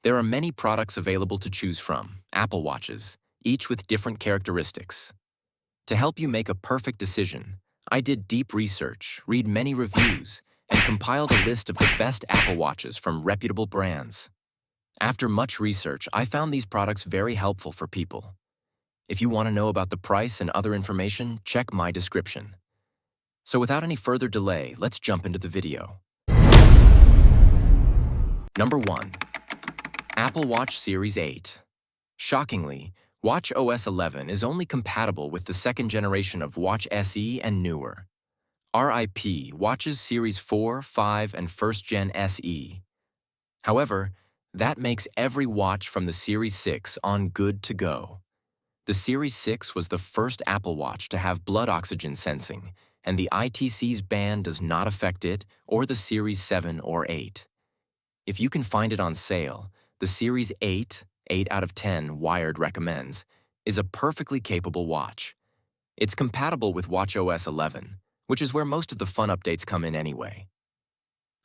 There are many products available to choose from, Apple Watches, each with different characteristics. To help you make a perfect decision, I did deep research, read many reviews, and compiled a list of the best Apple Watches from reputable brands. After much research, I found these products very helpful for people. If you want to know about the price and other information, check my description. So without any further delay, let's jump into the video. Number 1. Apple Watch Series 8. Shockingly, watchOS 11 is only compatible with the second generation of Watch SE and newer. RIP Watches Series 4, 5, and 1st Gen SE. However, that makes every watch from the Series 6 on good to go. The Series 6 was the first Apple Watch to have blood oxygen sensing, and the ITC's ban does not affect it or the Series 7 or 8. If you can find it on sale, the Series 8, 8 out of 10 Wired recommends, is a perfectly capable watch. It's compatible with watchOS 11, which is where most of the fun updates come in anyway.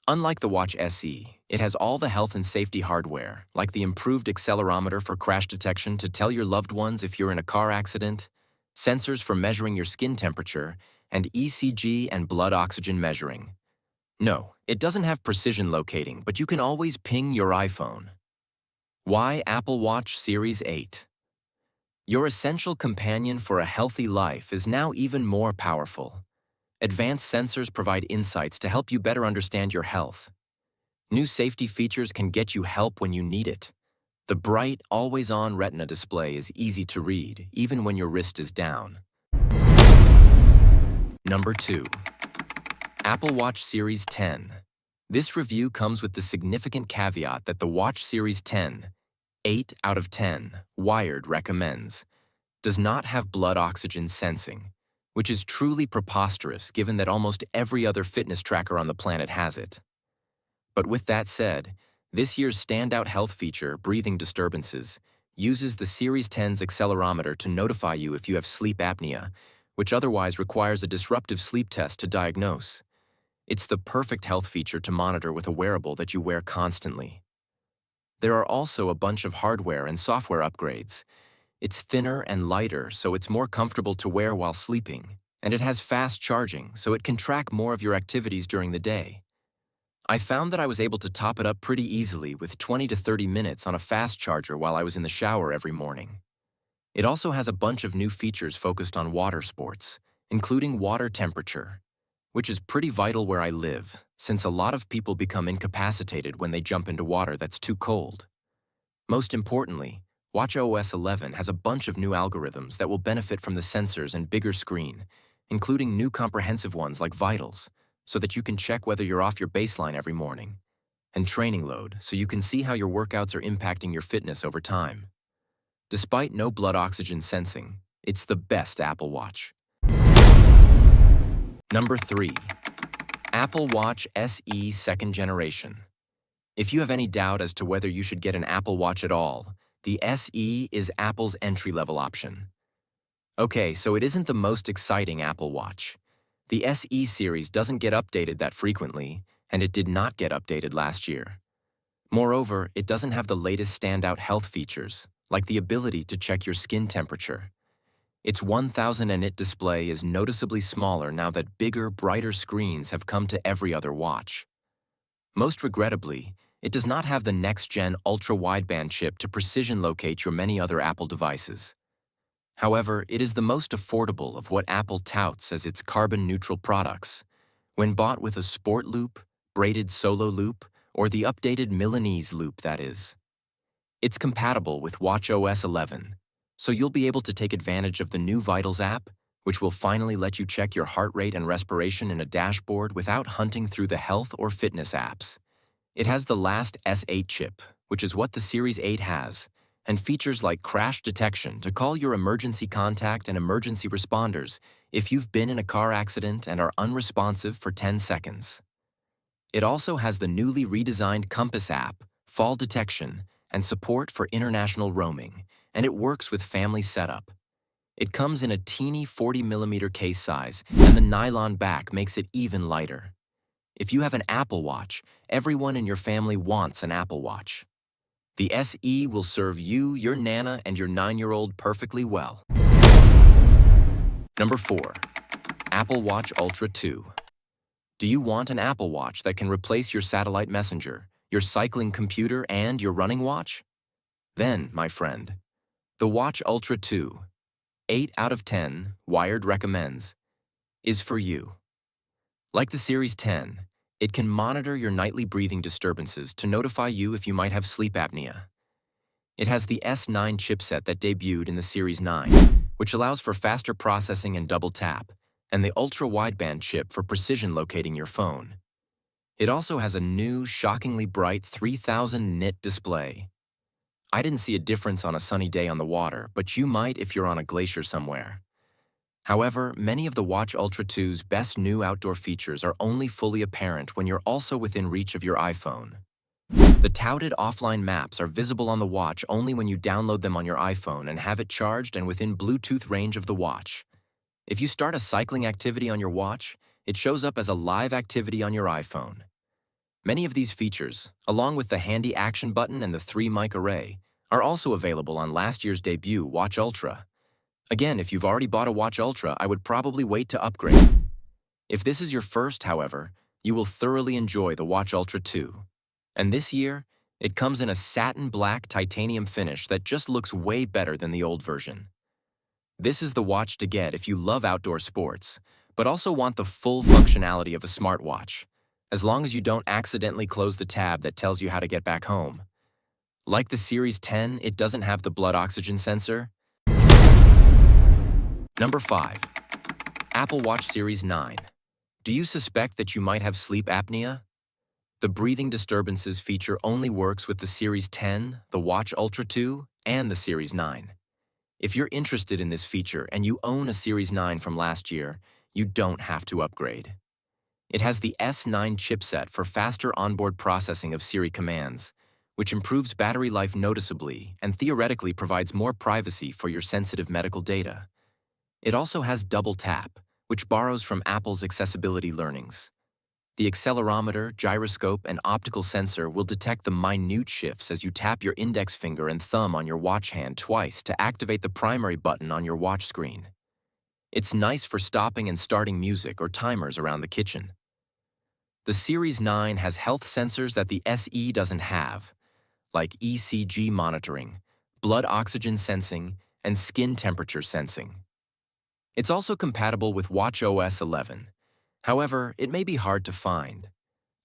Unlike the Watch SE, it has all the health and safety hardware, like the improved accelerometer for crash detection to tell your loved ones if you're in a car accident, sensors for measuring your skin temperature, and ECG and blood oxygen measuring. No, it doesn't have precision locating, but you can always ping your iPhone. Why Apple Watch Series 8? Your essential companion for a healthy life is now even more powerful. Advanced sensors provide insights to help you better understand your health. New safety features can get you help when you need it. The bright, always-on Retina display is easy to read, even when your wrist is down. Number 2. Apple Watch Series 10. This review comes with the significant caveat that the Watch Series 10, 8 out of 10, Wired recommends, does not have blood oxygen sensing, which is truly preposterous given that almost every other fitness tracker on the planet has it. But with that said, this year's standout health feature, breathing disturbances, uses the Series 10's accelerometer to notify you if you have sleep apnea, which otherwise requires a disruptive sleep test to diagnose. It's the perfect health feature to monitor with a wearable that you wear constantly. There are also a bunch of hardware and software upgrades. It's thinner and lighter, so it's more comfortable to wear while sleeping, and it has fast charging, so it can track more of your activities during the day. I found that I was able to top it up pretty easily with 20 to 30 minutes on a fast charger while I was in the shower every morning. It also has a bunch of new features focused on water sports, including water temperature, which is pretty vital where I live, since a lot of people become incapacitated when they jump into water that's too cold. Most importantly, watchOS 11 has a bunch of new algorithms that will benefit from the sensors and bigger screen, including new comprehensive ones like Vitals, so that you can check whether you're off your baseline every morning, and Training Load, so you can see how your workouts are impacting your fitness over time. Despite no blood oxygen sensing, it's the best Apple Watch. Number 3. Apple Watch SE Second Generation. If you have any doubt as to whether you should get an Apple Watch at all, the SE is Apple's entry-level option. Okay, so it isn't the most exciting Apple Watch. The SE series doesn't get updated that frequently, and it did not get updated last year. Moreover, it doesn't have the latest standout health features, like the ability to check your skin temperature. Its 1000 nit display is noticeably smaller now that bigger, brighter screens have come to every other watch. Most regrettably, it does not have the next-gen ultra-wideband chip to precision locate your many other Apple devices. However, it is the most affordable of what Apple touts as its carbon-neutral products, when bought with a Sport Loop, braided Solo Loop, or the updated Milanese Loop, that is. It's compatible with watchOS 11, so you'll be able to take advantage of the new Vitals app, which will finally let you check your heart rate and respiration in a dashboard without hunting through the health or fitness apps. It has the last S8 chip, which is what the Series 8 has, and features like crash detection to call your emergency contact and emergency responders if you've been in a car accident and are unresponsive for 10 seconds. It also has the newly redesigned Compass app, fall detection, and support for international roaming, and it works with family setup. It comes in a teeny 40mm case size, and the nylon back makes it even lighter. If you have an Apple Watch, everyone in your family wants an Apple Watch. The SE will serve you, your Nana, and your 9-year-old perfectly well. Number 4. Apple Watch Ultra 2. Do you want an Apple Watch that can replace your satellite messenger, your cycling computer, and your running watch? Then, my friend, the Watch Ultra 2, 8 out of 10, Wired recommends, is for you. Like the Series 10, it can monitor your nightly breathing disturbances to notify you if you might have sleep apnea. It has the S9 chipset that debuted in the Series 9, which allows for faster processing and double tap, and the ultra-wideband chip for precision locating your phone. It also has a new, shockingly bright 3000 nit display. I didn't see a difference on a sunny day on the water, but you might if you're on a glacier somewhere. However, many of the Watch Ultra 2's best new outdoor features are only fully apparent when you're also within reach of your iPhone. The touted offline maps are visible on the watch only when you download them on your iPhone and have it charged and within Bluetooth range of the watch. If you start a cycling activity on your watch, it shows up as a live activity on your iPhone. Many of these features, along with the handy action button and the 3-mic array, are also available on last year's debut Watch Ultra. Again, if you've already bought a Watch Ultra, I would probably wait to upgrade. If this is your first, however, you will thoroughly enjoy the Watch Ultra 2. And this year, it comes in a satin black titanium finish that just looks way better than the old version. This is the watch to get if you love outdoor sports, but also want the full functionality of a smartwatch, as long as you don't accidentally close the tab that tells you how to get back home. Like the Series 10, it doesn't have the blood oxygen sensor. Number 5. Apple Watch Series 9. Do you suspect that you might have sleep apnea? The breathing disturbances feature only works with the Series 10, the Watch Ultra 2, and the Series 9. If you're interested in this feature and you own a Series 9 from last year, you don't have to upgrade. It has the S9 chipset for faster onboard processing of Siri commands, which improves battery life noticeably and theoretically provides more privacy for your sensitive medical data. It also has double tap, which borrows from Apple's accessibility learnings. The accelerometer, gyroscope, and optical sensor will detect the minute shifts as you tap your index finger and thumb on your watch hand twice to activate the primary button on your watch screen. It's nice for stopping and starting music or timers around the kitchen. The Series 9 has health sensors that the SE doesn't have, like ECG monitoring, blood oxygen sensing, and skin temperature sensing. It's also compatible with watchOS 11. However, it may be hard to find.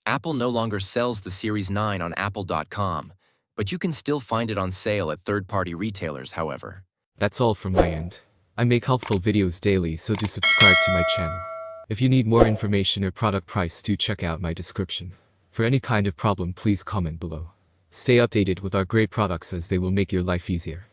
Apple no longer sells the Series 9 on Apple.com, but you can still find it on sale at third-party retailers, however. That's all from my end. I make helpful videos daily, so do subscribe to my channel. If you need more information or product price, do check out my description. For any kind of problem, please comment below. Stay updated with our great products as they will make your life easier.